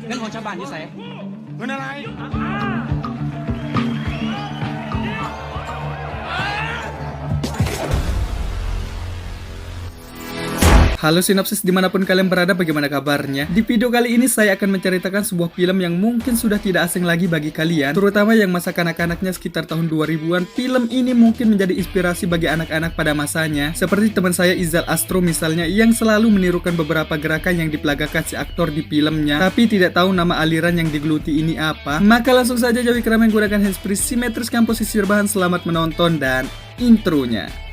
เงินของชาวบ้านอยู่ไสเงินอะไร Halo sinopsis dimanapun kalian berada, bagaimana kabarnya? Di video kali ini saya akan menceritakan sebuah film yang mungkin sudah tidak asing lagi bagi kalian, terutama yang masa kanak-kanaknya sekitar tahun 2000-an. Film ini mungkin menjadi inspirasi bagi anak-anak pada masanya, seperti teman saya Izal Astro misalnya, yang selalu menirukan beberapa gerakan yang dipelagakan si aktor di filmnya, tapi tidak tahu nama aliran yang digeluti ini apa. Maka langsung saja jauhi keramaian, gunakan handsfree simetris komposisi rebahan. Selamat menonton dan intronya.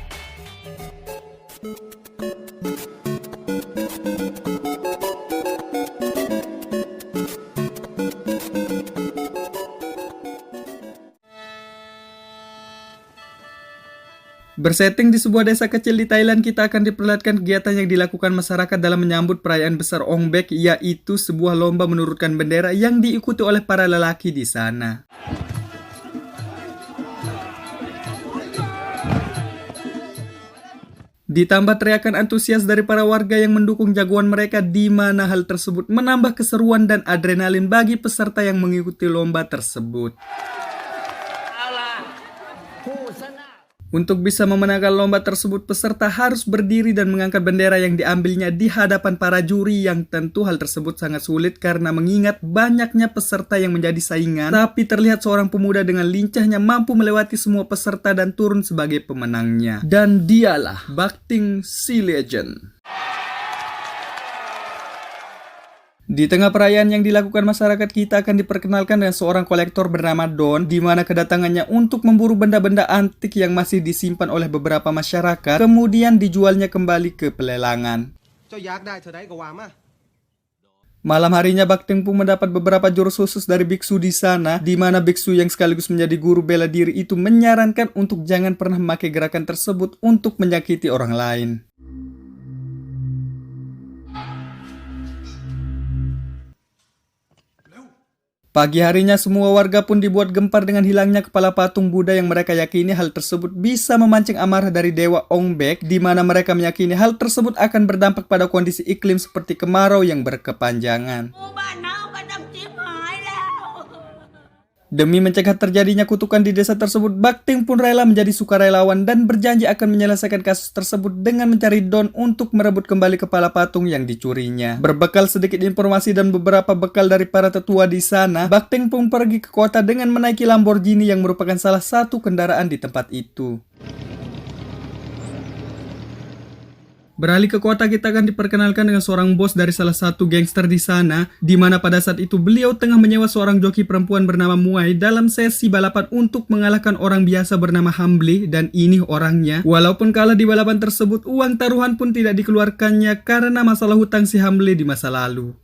Bersetting di sebuah desa kecil di Thailand, kita akan diperlihatkan kegiatan yang dilakukan masyarakat dalam menyambut perayaan besar Ong Bek, yaitu sebuah lomba menurunkan bendera yang diikuti oleh para lelaki di sana. Ditambah teriakan antusias dari para warga yang mendukung jagoan mereka, di mana hal tersebut menambah keseruan dan adrenalin bagi peserta yang mengikuti lomba tersebut. Untuk bisa memenangkan lomba tersebut, peserta harus berdiri dan mengangkat bendera yang diambilnya di hadapan para juri, yang tentu hal tersebut sangat sulit karena mengingat banyaknya peserta yang menjadi saingan. Tapi terlihat seorang pemuda dengan lincahnya mampu melewati semua peserta dan turun sebagai pemenangnya. Dan dialah Bakting Si Legend. Di tengah perayaan yang dilakukan masyarakat, kita akan diperkenalkan dengan seorang kolektor bernama Don, di mana kedatangannya untuk memburu benda-benda antik yang masih disimpan oleh beberapa masyarakat, kemudian dijualnya kembali ke pelelangan. Malam harinya, Bakting pun mendapat beberapa jurus khusus dari biksu di sana, di mana biksu yang sekaligus menjadi guru bela diri itu menyarankan untuk jangan pernah memakai gerakan tersebut untuk menyakiti orang lain. Pagi harinya, semua warga pun dibuat gempar dengan hilangnya kepala patung Buddha yang mereka yakini hal tersebut bisa memancing amarah dari Dewa Ong Bek, di mana mereka meyakini hal tersebut akan berdampak pada kondisi iklim seperti kemarau yang berkepanjangan. Demi mencegah terjadinya kutukan di desa tersebut, Bakting pun rela menjadi sukarelawan dan berjanji akan menyelesaikan kasus tersebut dengan mencari Don untuk merebut kembali kepala patung yang dicurinya. Berbekal sedikit informasi dan beberapa bekal dari para tetua di sana, Bakting pun pergi ke kota dengan menaiki Lamborghini yang merupakan salah satu kendaraan di tempat itu. Beralih ke kota, kita akan diperkenalkan dengan seorang bos dari salah satu gangster di sana, di mana pada saat itu beliau tengah menyewa seorang joki perempuan bernama Muai dalam sesi balapan untuk mengalahkan orang biasa bernama Hamble, dan ini orangnya. Walaupun kalah di balapan tersebut, uang taruhan pun tidak dikeluarkannya karena masalah hutang si Hamble di masa lalu.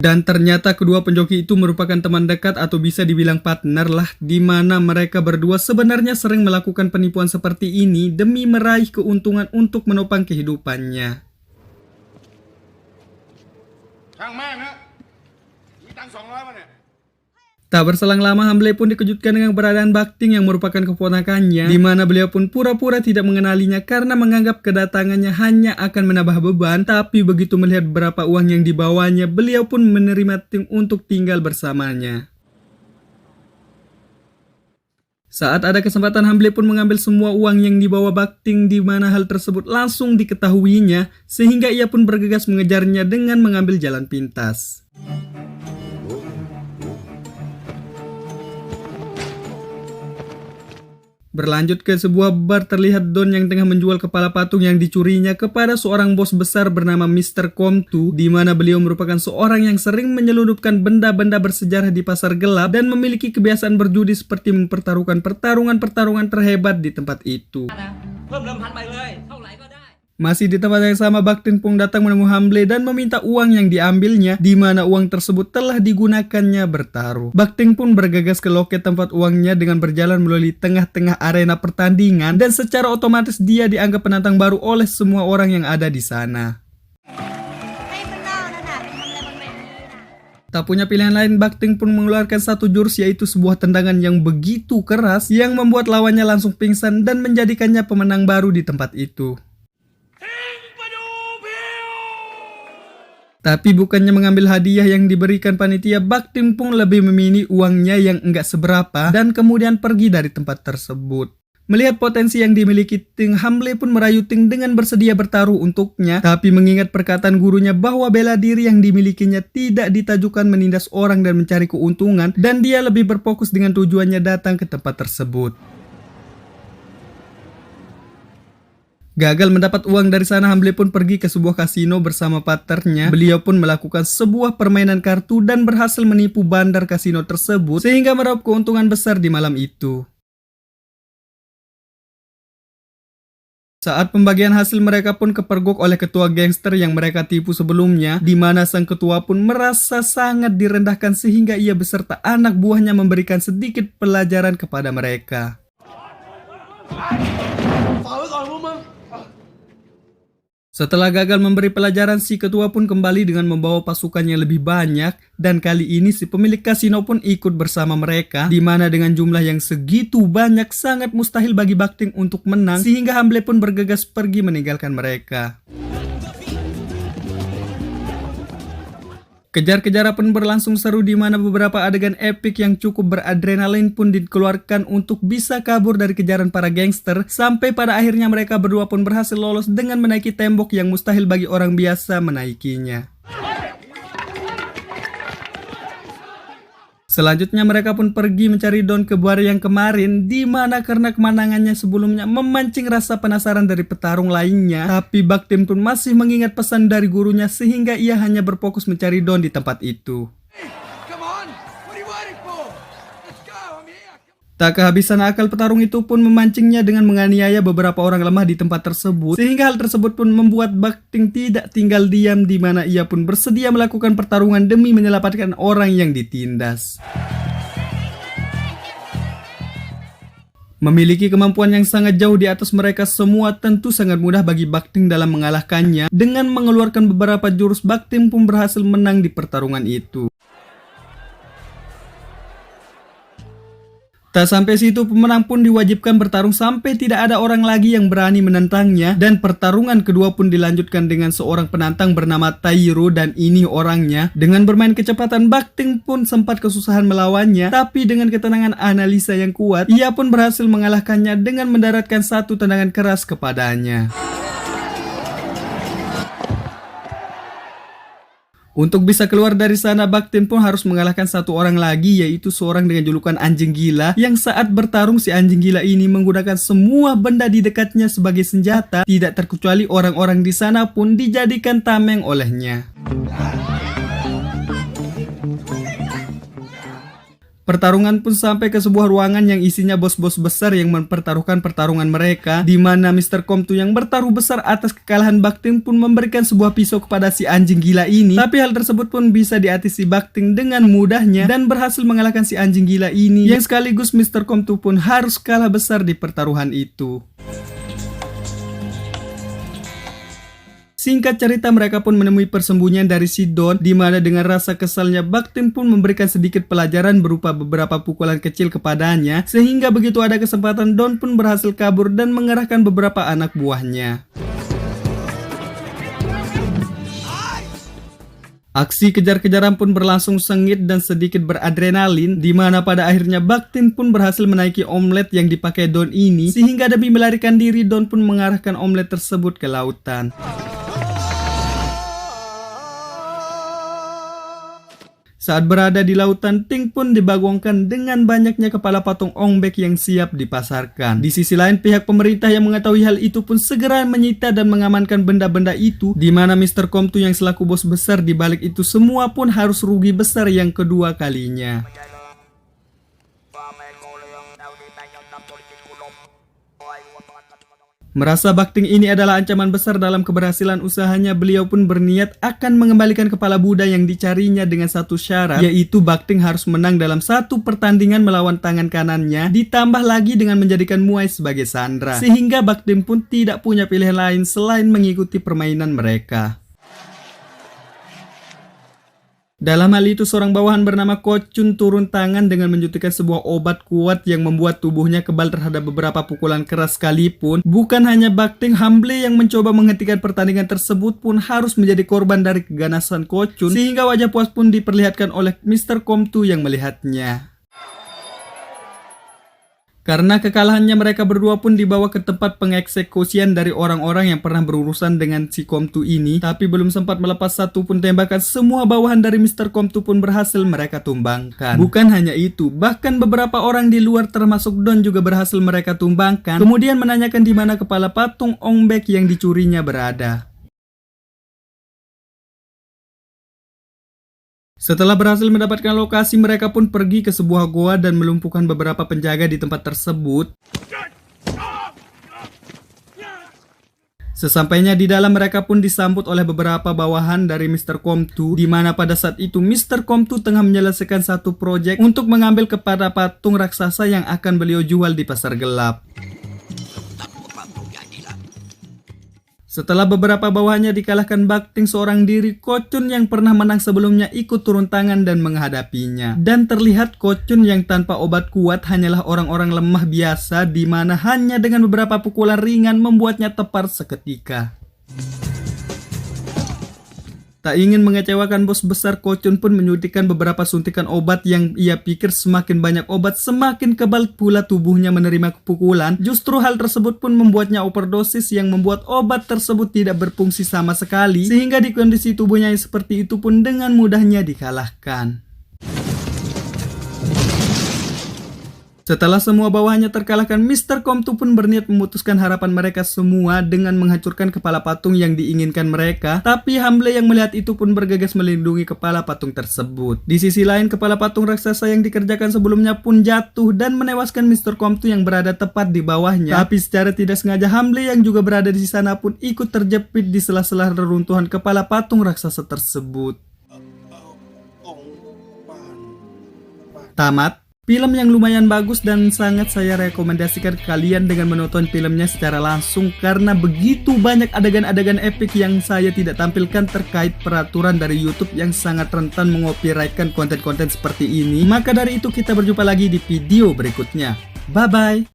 Dan ternyata kedua penjoki itu merupakan teman dekat atau bisa dibilang partner lah, di mana mereka berdua sebenarnya sering melakukan penipuan seperti ini demi meraih keuntungan untuk menopang kehidupannya. Tak berselang lama, Hamble pun dikejutkan dengan keberadaan Bakting yang merupakan keponakannya, di mana beliau pun pura-pura tidak mengenalinya karena menganggap kedatangannya hanya akan menambah beban. Tapi begitu melihat berapa uang yang dibawanya, beliau pun menerima Ting untuk tinggal bersamanya. Saat ada kesempatan, Hamble pun mengambil semua uang yang dibawa Bakting, di mana hal tersebut langsung diketahuinya, sehingga ia pun bergegas mengejarnya dengan mengambil jalan pintas. Berlanjut ke sebuah bar, terlihat Don yang tengah menjual kepala patung yang dicurinya kepada seorang bos besar bernama Mr. Komtu, di mana beliau merupakan seorang yang sering menyelundupkan benda-benda bersejarah di pasar gelap dan memiliki kebiasaan berjudi seperti mempertaruhkan pertarungan-pertarungan terhebat di tempat itu. Masih di tempat yang sama, Bakting pun datang menemui Hamble dan meminta uang yang diambilnya, di mana uang tersebut telah digunakannya bertaruh. Bakting pun bergegas ke loket tempat uangnya dengan berjalan melalui tengah-tengah arena pertandingan, dan secara otomatis dia dianggap penantang baru oleh semua orang yang ada di sana. Tak punya pilihan lain, Bakting pun mengeluarkan satu jurus, yaitu sebuah tendangan yang begitu keras yang membuat lawannya langsung pingsan dan menjadikannya pemenang baru di tempat itu. Tapi bukannya mengambil hadiah yang diberikan panitia, Bak Timpung lebih memilih uangnya yang enggak seberapa dan kemudian pergi dari tempat tersebut. Melihat potensi yang dimiliki Ting, Hamle pun merayu Ting dengan bersedia bertaruh untuknya, tapi mengingat perkataan gurunya bahwa bela diri yang dimilikinya tidak ditajukan menindas orang dan mencari keuntungan, dan dia lebih berfokus dengan tujuannya datang ke tempat tersebut. Gagal mendapat uang dari sana, Hamle pun pergi ke sebuah kasino bersama partnernya. Beliau pun melakukan sebuah permainan kartu dan berhasil menipu bandar kasino tersebut sehingga meraup keuntungan besar di malam itu. Saat pembagian hasil, mereka pun kepergok oleh ketua gangster yang mereka tipu sebelumnya, di mana sang ketua pun merasa sangat direndahkan sehingga ia beserta anak buahnya memberikan sedikit pelajaran kepada mereka. Setelah gagal memberi pelajaran, si ketua pun kembali dengan membawa pasukannya lebih banyak, dan kali ini si pemilik kasino pun ikut bersama mereka, di mana dengan jumlah yang segitu banyak sangat mustahil bagi Bak Ting untuk menang, sehingga Hamle pun bergegas pergi meninggalkan mereka. Kejar-kejaran pun berlangsung seru, di mana beberapa adegan epik yang cukup beradrenalin pun dikeluarkan untuk bisa kabur dari kejaran para gangster, sampai pada akhirnya mereka berdua pun berhasil lolos dengan menaiki tembok yang mustahil bagi orang biasa menaikinya. Selanjutnya mereka pun pergi mencari Don Kebuar yang kemarin, di mana karena kemenangannya sebelumnya memancing rasa penasaran dari petarung lainnya, tapi Bak Tim pun masih mengingat pesan dari gurunya sehingga ia hanya berfokus mencari Don di tempat itu. Tak kehabisan akal, petarung itu pun memancingnya dengan menganiaya beberapa orang lemah di tempat tersebut, sehingga hal tersebut pun membuat Bak Ting tidak tinggal diam, di mana ia pun bersedia melakukan pertarungan demi menyelamatkan orang yang ditindas. Memiliki kemampuan yang sangat jauh di atas mereka semua, tentu sangat mudah bagi Bak Ting dalam mengalahkannya. Dengan mengeluarkan beberapa jurus, Bak Ting pun berhasil menang di pertarungan itu. Tak sampai situ, pemenang pun diwajibkan bertarung sampai tidak ada orang lagi yang berani menentangnya, dan pertarungan kedua pun dilanjutkan dengan seorang penantang bernama Tairo, dan ini orangnya. Dengan bermain kecepatan, Bak Ting pun sempat kesusahan melawannya, tapi dengan ketenangan analisa yang kuat, ia pun berhasil mengalahkannya dengan mendaratkan satu tendangan keras kepadanya. Untuk bisa keluar dari sana, Bak Ting pun harus mengalahkan satu orang lagi, yaitu seorang dengan julukan anjing gila, yang saat bertarung si anjing gila ini menggunakan semua benda di dekatnya sebagai senjata, tidak terkecuali orang-orang di sana pun dijadikan tameng olehnya. Pertarungan pun sampai ke sebuah ruangan yang isinya bos-bos besar yang mempertaruhkan pertarungan mereka, di mana Mr. Komtu yang bertaruh besar atas kekalahan Bak Ting pun memberikan sebuah pisau kepada si anjing gila ini, tapi hal tersebut pun bisa diatasi Bak Ting dengan mudahnya dan berhasil mengalahkan si anjing gila ini, yang sekaligus Mr. Komtu pun harus kalah besar di pertaruhan itu. Singkat cerita, mereka pun menemui persembunyian dari si Don, di mana dengan rasa kesalnya Bak Ting pun memberikan sedikit pelajaran berupa beberapa pukulan kecil kepadanya, sehingga begitu ada kesempatan Don pun berhasil kabur dan mengerahkan beberapa anak buahnya. Aksi kejar-kejaran pun berlangsung sengit dan sedikit beradrenalin, di mana pada akhirnya Bak Ting pun berhasil menaiki omlet yang dipakai Don ini, sehingga demi melarikan diri Don pun mengarahkan omlet tersebut ke lautan. Saat berada di lautan, Ting pun dibagongkan dengan banyaknya kepala patung Ongbek yang siap dipasarkan. Di sisi lain, pihak pemerintah yang mengetahui hal itu pun segera menyita dan mengamankan benda-benda itu, di mana Mr. Komtu yang selaku bos besar di balik itu semua pun harus rugi besar yang kedua kalinya. Merasa Bak Ting ini adalah ancaman besar dalam keberhasilan usahanya, beliau pun berniat akan mengembalikan kepala Buddha yang dicarinya dengan satu syarat, yaitu Bak Ting harus menang dalam satu pertandingan melawan tangan kanannya, ditambah lagi dengan menjadikan Muay sebagai sandera, sehingga Bak Ting pun tidak punya pilihan lain selain mengikuti permainan mereka. Dalam hal itu, seorang bawahan bernama Kocun turun tangan dengan menyuntikkan sebuah obat kuat yang membuat tubuhnya kebal terhadap beberapa pukulan keras sekalipun. Bukan hanya Bakting, Hamble yang mencoba menghentikan pertandingan tersebut pun harus menjadi korban dari keganasan Kocun, sehingga wajah puas pun diperlihatkan oleh Mr. Komtu yang melihatnya. Karena kekalahannya, mereka berdua pun dibawa ke tempat pengeksekusian dari orang-orang yang pernah berurusan dengan si Komtu ini. Tapi belum sempat melepas satu pun tembakan, semua bawahan dari Mr. Komtu pun berhasil mereka tumbangkan. Bukan hanya itu, bahkan beberapa orang di luar termasuk Don juga berhasil mereka tumbangkan. Kemudian menanyakan di mana kepala patung Ongbek yang dicurinya berada. Setelah berhasil mendapatkan lokasi, mereka pun pergi ke sebuah goa dan melumpuhkan beberapa penjaga di tempat tersebut. Sesampainya di dalam, mereka pun disambut oleh beberapa bawahan dari Mr. Komtu, di mana pada saat itu Mr. Komtu tengah menyelesaikan satu proyek untuk mengambil kepada patung raksasa yang akan beliau jual di pasar gelap. Setelah beberapa bawahannya dikalahkan, Bakting seorang diri, Kocun yang pernah menang sebelumnya ikut turun tangan dan menghadapinya. Dan terlihat Kocun yang tanpa obat kuat hanyalah orang-orang lemah biasa, di mana hanya dengan beberapa pukulan ringan membuatnya tepar seketika. Tak ingin mengecewakan bos besar, Kocun pun menyuntikkan beberapa suntikan obat yang ia pikir semakin banyak obat, semakin kebal pula tubuhnya menerima pukulan. Justru hal tersebut pun membuatnya overdosis yang membuat obat tersebut tidak berfungsi sama sekali, sehingga di kondisi tubuhnya yang seperti itu pun dengan mudahnya dikalahkan. Setelah semua bawahannya terkalahkan, Mr. Komtu pun berniat memutuskan harapan mereka semua dengan menghancurkan kepala patung yang diinginkan mereka. Tapi Hamble yang melihat itu pun bergegas melindungi kepala patung tersebut. Di sisi lain, kepala patung raksasa yang dikerjakan sebelumnya pun jatuh dan menewaskan Mr. Komtu yang berada tepat di bawahnya. Tapi secara tidak sengaja, Hamble yang juga berada di sana pun ikut terjepit di sela-sela reruntuhan kepala patung raksasa tersebut. Tamat. Film yang lumayan bagus dan sangat saya rekomendasikan ke kalian dengan menonton filmnya secara langsung, karena begitu banyak adegan-adegan epik yang saya tidak tampilkan terkait peraturan dari YouTube yang sangat rentan mengopyrightkan konten-konten seperti ini. Maka dari itu kita berjumpa lagi di video berikutnya. Bye bye.